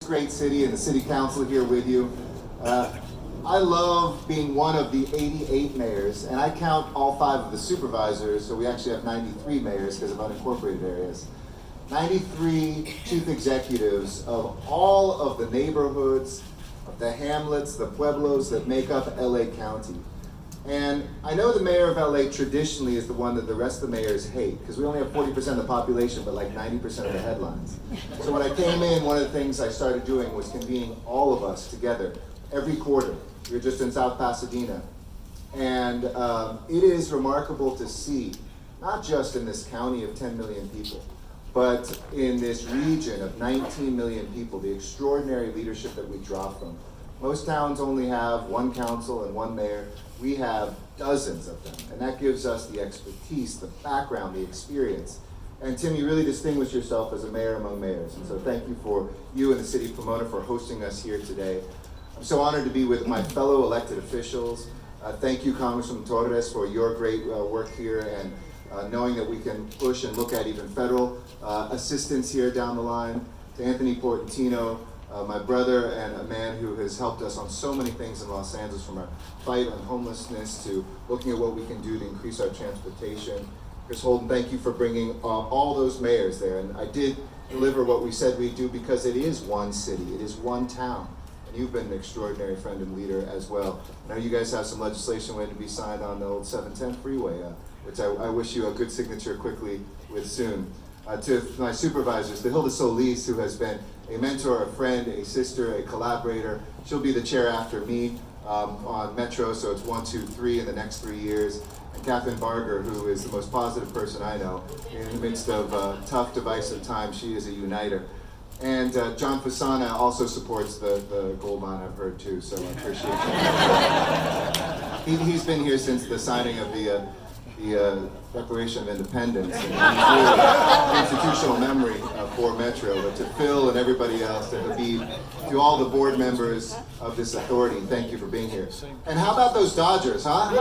Great city and the city council here with you. I love being one of the 88 mayors, and I count all 5 of the supervisors, so we actually have 93 mayors because of unincorporated areas. 93 chief executives of all of the neighborhoods, of the hamlets, the pueblos that make up LA County. And I know the mayor of LA traditionally is the one that the rest of the mayors hate, because we only have 40% of the population, but like 90% of the headlines. So when I came in, one of the things I started doing was convening all of us together every quarter. We were just in South Pasadena. And it is remarkable to see, not just in this county of 10 million people, but in this region of 19 million people, the extraordinary leadership that we draw from. Most towns only have 1 council and 1 mayor. We have dozens of them, and that gives us the expertise, the background, the experience. And Tim, you really distinguish yourself as a mayor among mayors, and so thank you for you and the city of Pomona for hosting us here today. I'm so honored to be with my fellow elected officials. Thank you, Congressman Torres, for your great work here, and knowing that we can push and look at even federal assistance here down the line. To Anthony Portantino, my brother and a man who has helped us on so many things in Los Angeles, from our fight on homelessness to looking at what we can do to increase our transportation. Chris Holden, thank you for bringing all those mayors there. And I did deliver what we said we'd do, because it is one city, it is one town. And you've been an extraordinary friend and leader as well. I know you guys have some legislation waiting to be signed on the old 710 freeway, which I wish you a good signature quickly with soon. To my supervisors, to Hilda Solis, who has been a mentor, a friend, a sister, a collaborator. She'll be the chair after me on Metro, so it's 1, 2, 3 in the next 3 years. And Catherine Barger, who is the most positive person I know. In the midst of tough, divisive times, she is a uniter. And John Fasana also supports the gold mine, I've heard too, so I appreciate that. He's been here since the signing of the Declaration of Independence, and really institutional memory for Metro. But to Phil and everybody else, to Habib, to all the board members of this authority, thank you for being here. And how about those Dodgers, huh? I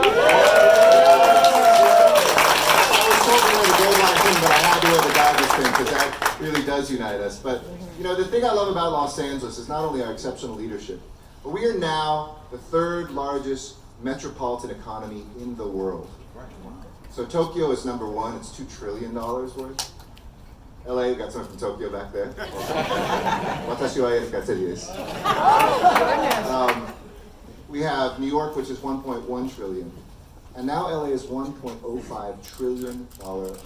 was told to wear the gold line thing, but I had to wear the Dodgers thing, because that really does unite us. But you know, the thing I love about Los Angeles is not only our exceptional leadership, but we are now the 3rd largest metropolitan economy in the world. So Tokyo is number 1, it's $2 trillion worth. LA, we got someone from Tokyo back there. Watashi wa erikateru desu. We have New York, which is 1.1 trillion. And now LA is $1.05 trillion economy.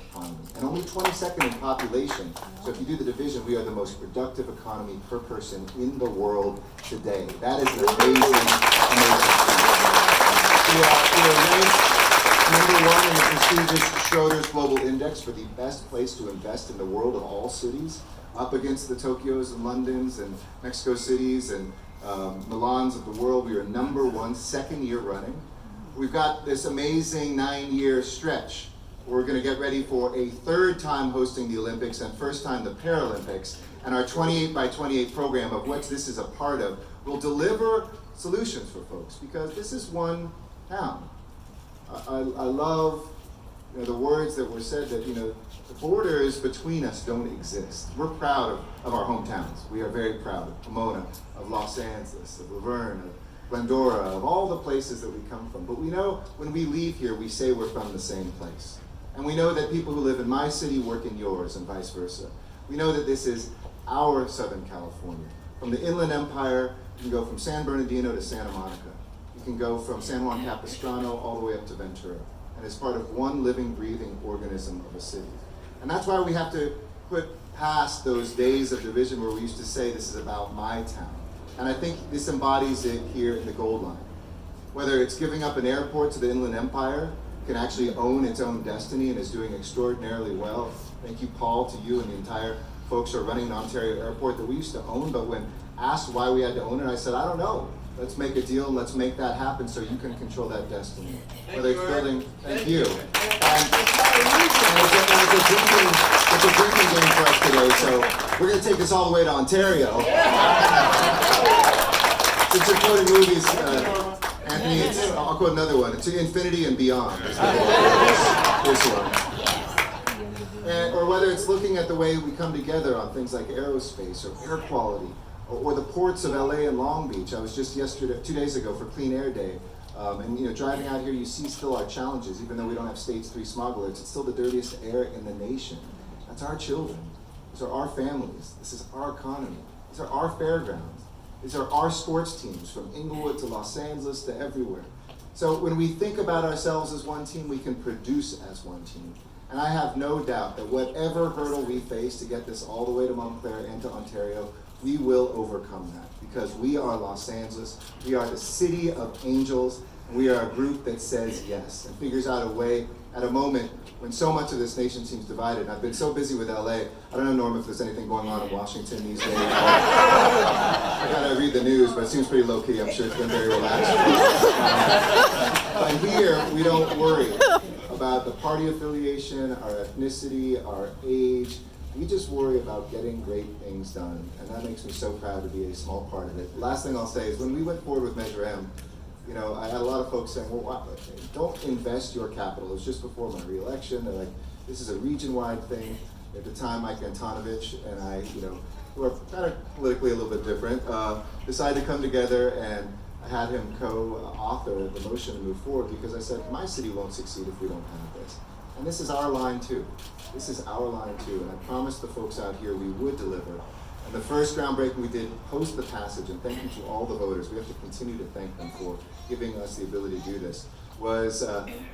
And only 22nd in population. So if you do the division, we are the most productive economy per person in the world today. That is an amazing feat. We are ranked number 1 in the prestigious Schroders Global Index for the best place to invest in the world of all cities, up against the Tokyos and Londons and Mexico cities and Milans of the world. We are number 1, 2nd year running. We've got this amazing 9-year stretch. We're going to get ready for a 3rd time hosting the Olympics and 1st time the Paralympics. And our 28 by 28 program, of which this is a part of, will deliver solutions for folks, because this is one town. I love the words that were said that, the borders between us don't exist. We're proud of our hometowns. We are very proud of Pomona, of Los Angeles, of Laverne, of Glendora, of all the places that we come from. But we know when we leave here, we say we're from the same place. And we know that people who live in my city work in yours, and vice versa. We know that this is our Southern California. From the Inland Empire, you can go from San Bernardino to Santa Monica. You can go from San Juan Capistrano all the way up to Ventura. And it's part of one living, breathing organism of a city. And that's why we have to put past those days of division where we used to say this is about my town. And I think this embodies it here in the Gold Line. Whether it's giving up an airport to the Inland Empire, can actually own its own destiny and is doing extraordinarily well. Thank you, Paul, to you and the entire folks who are running the Ontario Airport that we used to own, but when asked why we had to own it, I said, I don't know. Let's make a deal and let's make that happen so you can control that destiny. Whether it's building, thank you. And it's a drinking game for us today, so we're going to take this all the way to Ontario. Since you're quoting movies, Anthony, I'll quote another one. It's infinity and beyond. This one. Or whether it's looking at the way we come together on things like aerospace or air quality, or the ports of LA and Long Beach. I was just 2 days ago for Clean Air Day. And driving out here, you see still our challenges. Even though we don't have stage 3 smog alerts, it's still the dirtiest air in the nation. That's our children. These are our families. This is our economy. These are our fairgrounds. These are our sports teams, from Inglewood to Los Angeles to everywhere. So when we think about ourselves as one team, we can produce as one team. And I have no doubt that whatever hurdle we face to get this all the way to Montclair and to Ontario, we will overcome that, because we are Los Angeles. We are the city of angels. And we are a group that says yes and figures out a way at a moment when so much of this nation seems divided. And I've been so busy with LA. I don't know, Norm, if there's anything going on in Washington these days. I gotta read the news, but it seems pretty low key. I'm sure it's been very relaxed. But here, we don't worry about the party affiliation, our ethnicity, our age. We just worry about getting great things done, and that makes me so proud to be a small part of it. The last thing I'll say is, when we went forward with Measure M, I had a lot of folks saying, well, don't invest your capital. It was just before my re-election. They're like, this is a region-wide thing. At the time, Mike Antonovich and I, who are kind of politically a little bit different, decided to come together, and I had him co-author the motion to move forward, because I said, my city won't succeed if we don't have this. And this is our line too. This is our line too. And I promised the folks out here we would deliver. And the first groundbreaking we did post the passage, and thank you to all the voters, we have to continue to thank them for giving us the ability to do this, was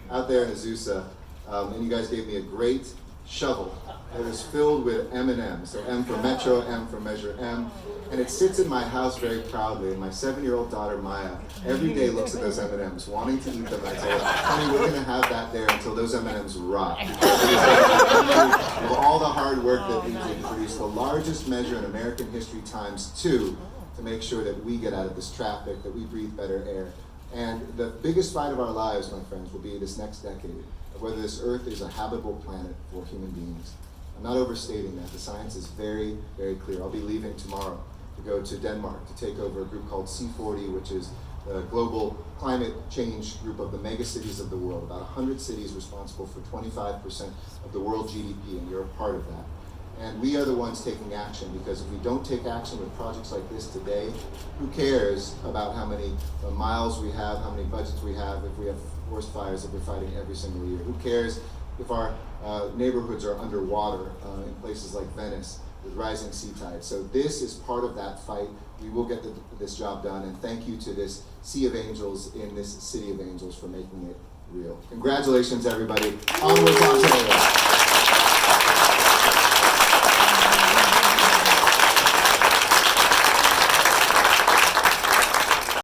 out there in Azusa, and you guys gave me a great shovel that was filled with M&Ms. So M for Metro, M for Measure M. And it sits in my house very proudly. And my 7-year-old daughter, Maya, every day looks at those M&Ms, wanting to eat them. And I tell her, honey, we're going to have that there until those M&Ms rot. Because it is of all the hard work that we did to produce the largest measure in American history ×2 to make sure that we get out of this traffic, that we breathe better air. And the biggest fight of our lives, my friends, will be this next decade, of whether this Earth is a habitable planet for human beings. I'm not overstating that. The science is very, very clear. I'll be leaving tomorrow to go to Denmark to take over a group called C40, which is a global climate change group of the mega cities of the world, about 100 cities responsible for 25% of the world GDP, and you're a part of that. And we are the ones taking action, because if we don't take action with projects like this today, who cares about how many miles we have, how many budgets we have, if we have forest fires that we're fighting every single year? Who cares if our neighborhoods are underwater in places like Venice with rising sea tides? So this is part of that fight. We will get this job done, and thank you to this Sea of Angels in this City of Angels for making it real. Congratulations, everybody. Onward to Ontario.